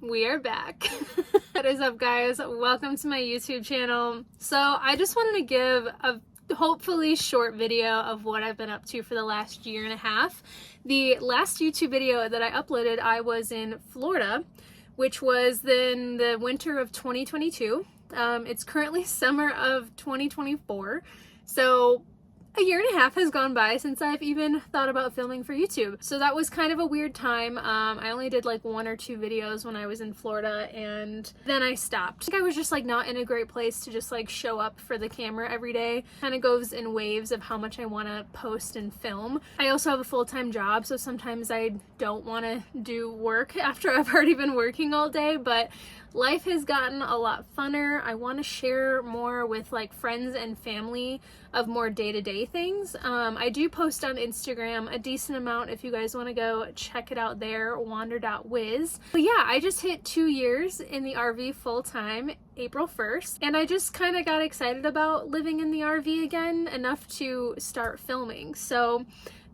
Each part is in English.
We are back. What is up, guys? Welcome to my YouTube channel. So I just wanted to give a hopefully short video of what I've been up to for the last year and a half. The last YouTube video that I uploaded, I was in Florida, which was in the winter of 2022. It's currently summer of 2024. So a year and a half has gone by since I've even thought about filming for YouTube. So that was kind of a weird time. I only did like 1 or 2 videos when I was in Florida, and then I stopped. I think I was just like not in a great place to just like show up for the camera every day. Kind of goes in waves of how much I want to post and film. I also have a full-time job, so sometimes I don't want to do work after I've already been working all day, but life has gotten a lot funner. I want to share more with like friends and family of more day-to-day things. I do post on Instagram a decent amount if you guys want to go check it out there, wander.wiz. But yeah, I just hit 2 years in the RV full-time April 1st, and I just kind of got excited about living in the RV again enough to start filming. So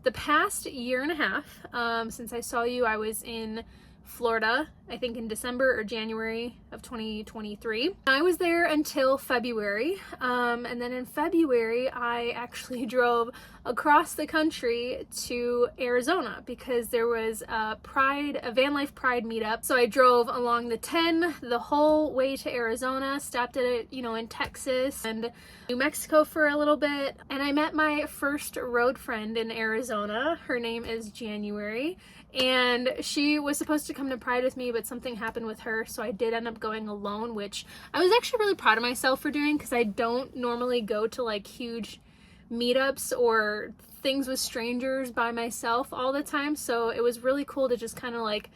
the past year and a half, since I saw you, I was in Florida, I think in December or January of 2023. I was there until February, and then in February I actually drove across the country to Arizona because there was a Van Life Pride meetup. So I drove along the 10 the whole way to Arizona, stopped at it, in Texas and New Mexico for a little bit, and I met my first road friend in Arizona. Her name is January, and she was supposed to come to Pride with me, but something happened with her, so I did end up going alone, which I was actually really proud of myself for doing because I don't normally go to like huge meetups or things with strangers by myself all the time, so it was really cool to just kind of like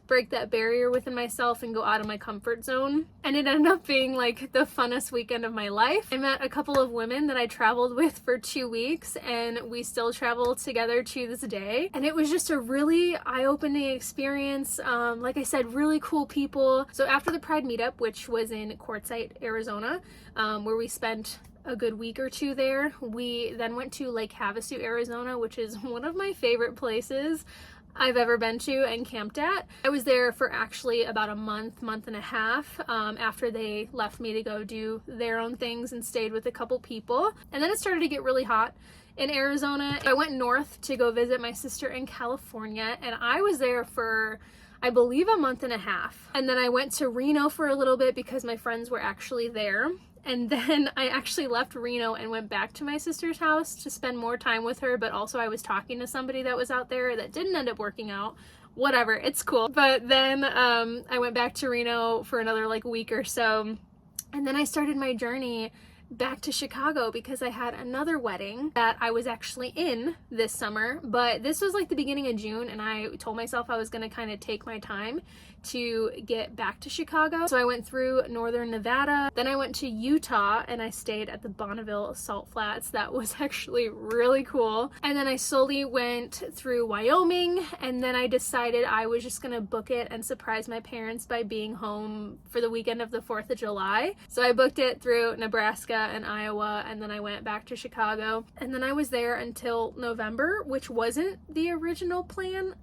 break that barrier within myself and go out of my comfort zone. And it ended up being like the funnest weekend of my life. I met a couple of women that I traveled with for 2 weeks, and we still travel together to this day. And it was just a really eye-opening experience. Like I said, really cool people. So after the Pride meetup, which was in Quartzsite, Arizona, where we spent a good week or 2 there, we then went to Lake Havasu, Arizona, which is one of my favorite places I've ever been to and camped at. I was there for actually about a month and a half after they left me to go do their own things and stayed with a couple people. And then it started to get really hot in Arizona. I went north to go visit my sister in California, and I was there for I believe a month and a half. And then I went to Reno for a little bit because my friends were actually there. And then I actually left Reno and went back to my sister's house to spend more time with her, but also I was talking to somebody that was out there that didn't end up working out. Whatever, it's cool. But then I went back to Reno for another like week or so, and then I started my journey back to Chicago because I had another wedding that I was actually in this summer, but this was like the beginning of June, and I told myself I was going to kind of take my time to get back to Chicago. So I went through northern Nevada, then I went to Utah and I stayed at the Bonneville Salt Flats. That was actually really cool. And then I slowly went through Wyoming, and then I decided I was just gonna book it and surprise my parents by being home for the weekend of the 4th of July. So I booked it through Nebraska and Iowa, and then I went back to Chicago, and then I was there until November, which wasn't the original plan.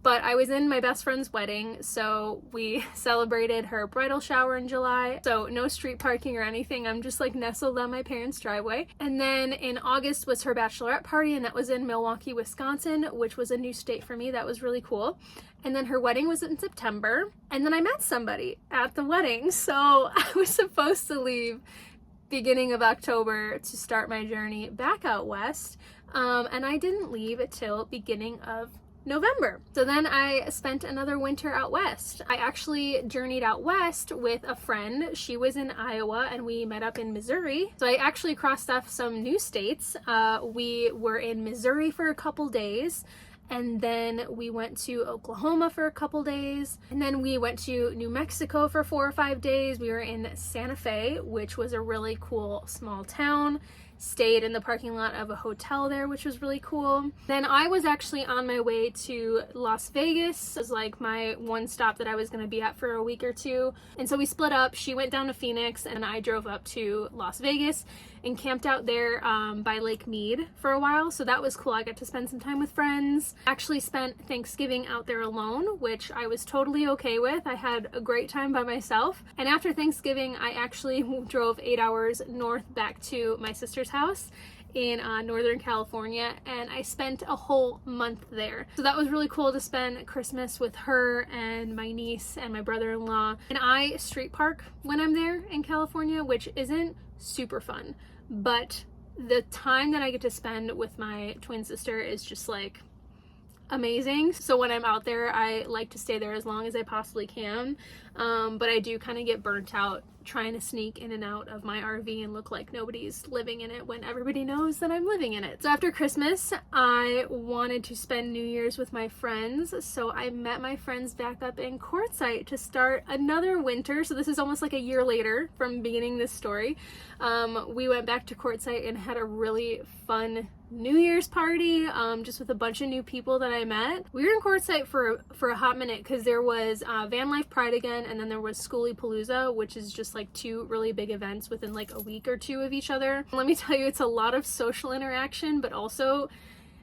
But I was in my best friend's wedding, so we celebrated her bridal shower in July. So no street parking or anything. I'm just like nestled on my parents' driveway. And then in August was her bachelorette party, and that was in Milwaukee, Wisconsin, which was a new state for me. That was really cool. And then her wedding was in September. And then I met somebody at the wedding. So I was supposed to leave beginning of October to start my journey back out west. And I didn't leave until beginning of November. So then I spent another winter out west. I actually journeyed out west with a friend. She was in Iowa and we met up in Missouri. So I actually crossed off some new states. We were in Missouri for a couple days, and then we went to Oklahoma for a couple days, and then we went to New Mexico for 4 or 5 days. We were in Santa Fe, which was a really cool small town. Stayed in the parking lot of a hotel there, which was really cool. Then I was actually on my way to Las Vegas. It was like my one stop that I was going to be at for a week or 2. And so we split up. She went down to Phoenix and I drove up to Las Vegas. and camped out there by Lake Mead for a while. So that was cool. I got to spend some time with friends. Actually spent Thanksgiving out there alone, which I was totally okay with. I had a great time by myself. And after Thanksgiving, I actually drove 8 hours north back to my sister's house in Northern California, and I spent a whole month there. So that was really cool to spend Christmas with her and my niece and my brother-in-law. And I street park when I'm there in California, which isn't super fun, but the time that I get to spend with my twin sister is just like amazing. So when I'm out there, I like to stay there as long as I possibly can, but I do kind of get burnt out trying to sneak in and out of my RV and look like nobody's living in it when everybody knows that I'm living in it. So after Christmas, I wanted to spend New Year's with my friends, so I met my friends back up in Quartzsite to start another winter. So this is almost like a year later from beginning this story. We went back to Quartzsite and had a really fun New Year's party, just with a bunch of new people that I met. We were in Quartzsite for a hot minute because there was Van Life Pride again, and then there was Schoolypalooza, which is just like two really big events within like a week or two of each other. Let me tell you, it's a lot of social interaction, but also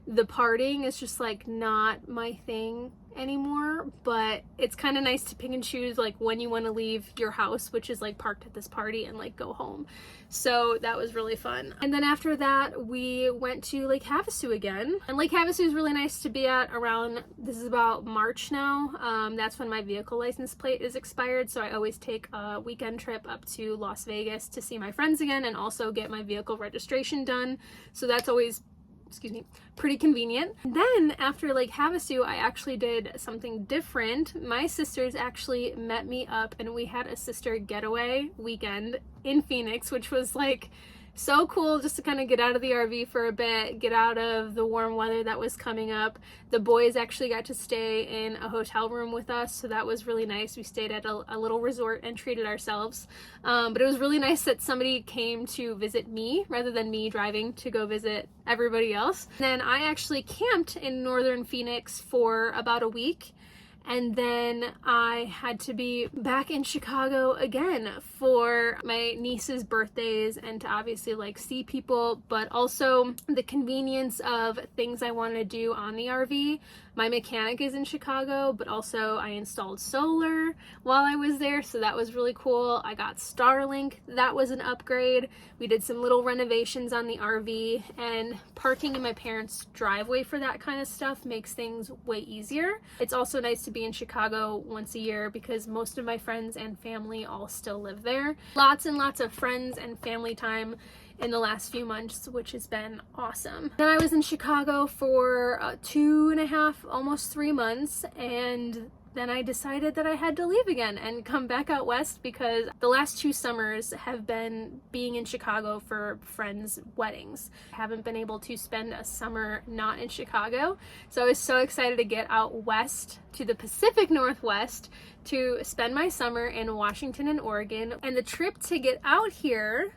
the partying is just like not my thing anymore. But it's kind of nice to pick and choose like when you want to leave your house, which is like parked at this party, and like go home. So that was really fun. And then after that, we went to Lake Havasu again, and Lake Havasu is really nice to be at around, this is about March now. That's when my vehicle license plate is expired, so I always take a weekend trip up to Las Vegas to see my friends again and also get my vehicle registration done. So that's always, excuse me, pretty convenient. Then after Lake Havasu, I actually did something different. My sisters actually met me up and we had a sister getaway weekend in Phoenix, which was like so cool, just to kind of get out of the RV for a bit, get out of the warm weather that was coming up. The boys actually got to stay in a hotel room with us, so that was really nice. We stayed at a little resort and treated ourselves. But it was really nice that somebody came to visit me rather than me driving to go visit everybody else. Then I actually camped in northern Phoenix for about a week. And then I had to be back in Chicago again for my niece's birthdays and to obviously like see people, but also the convenience of things I wanted to do on the RV. My mechanic is in Chicago, but also I installed solar while I was there, so that was really cool. I got Starlink, that was an upgrade. We did some little renovations on the RV, and parking in my parents' driveway for that kind of stuff makes things way easier. It's also nice to be in Chicago once a year because most of my friends and family all still live there. Lots and lots of friends and family time in the last few months, which has been awesome. Then I was in Chicago for 2.5, almost 3 months, and then I decided that I had to leave again and come back out west because the last 2 summers have been being in Chicago for friends' weddings. I haven't been able to spend a summer not in Chicago, so I was so excited to get out west to the Pacific Northwest to spend my summer in Washington and Oregon. And the trip to get out here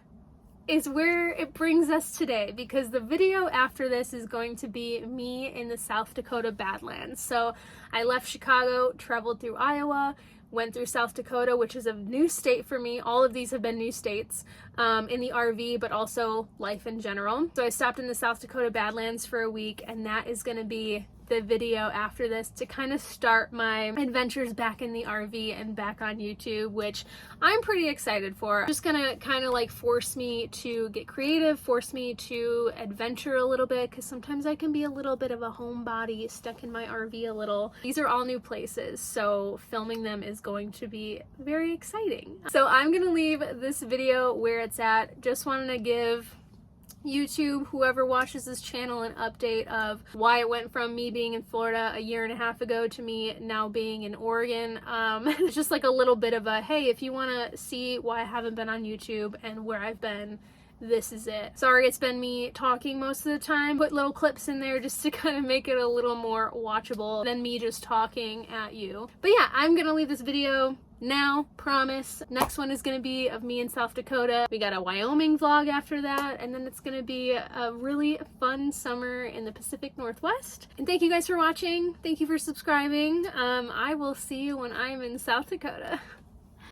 is where it brings us today, because the video after this is going to be me in the South Dakota Badlands. So I left Chicago, traveled through Iowa, went through South Dakota, which is a new state for me. All of these have been new states in the RV, but also life in general. So I stopped in the South Dakota Badlands for a week, and that is going to be the video after this to kind of start my adventures back in the RV and back on YouTube, which I'm pretty excited for. Just gonna kind of like force me to get creative, force me to adventure a little bit, because sometimes I can be a little bit of a homebody, stuck in my RV a little. These are all new places, so filming them is going to be very exciting. So I'm gonna leave this video where it's at. Just wanted to give YouTube, whoever watches this channel, an update of why it went from me being in Florida a 1.5 years ago to me now being in Oregon. It's just like a little bit of a, hey, if you want to see why I haven't been on YouTube and where I've been, this is it. Sorry it's been me talking most of the time. Put little clips in there just to kind of make it a little more watchable than me just talking at you. But yeah, I'm gonna leave this video now, promise. Next one is gonna be of me in South Dakota. We got a Wyoming vlog after that, and then it's gonna be a really fun summer in the Pacific Northwest. And thank you guys for watching. Thank you for subscribing. I will see you when I'm in South Dakota.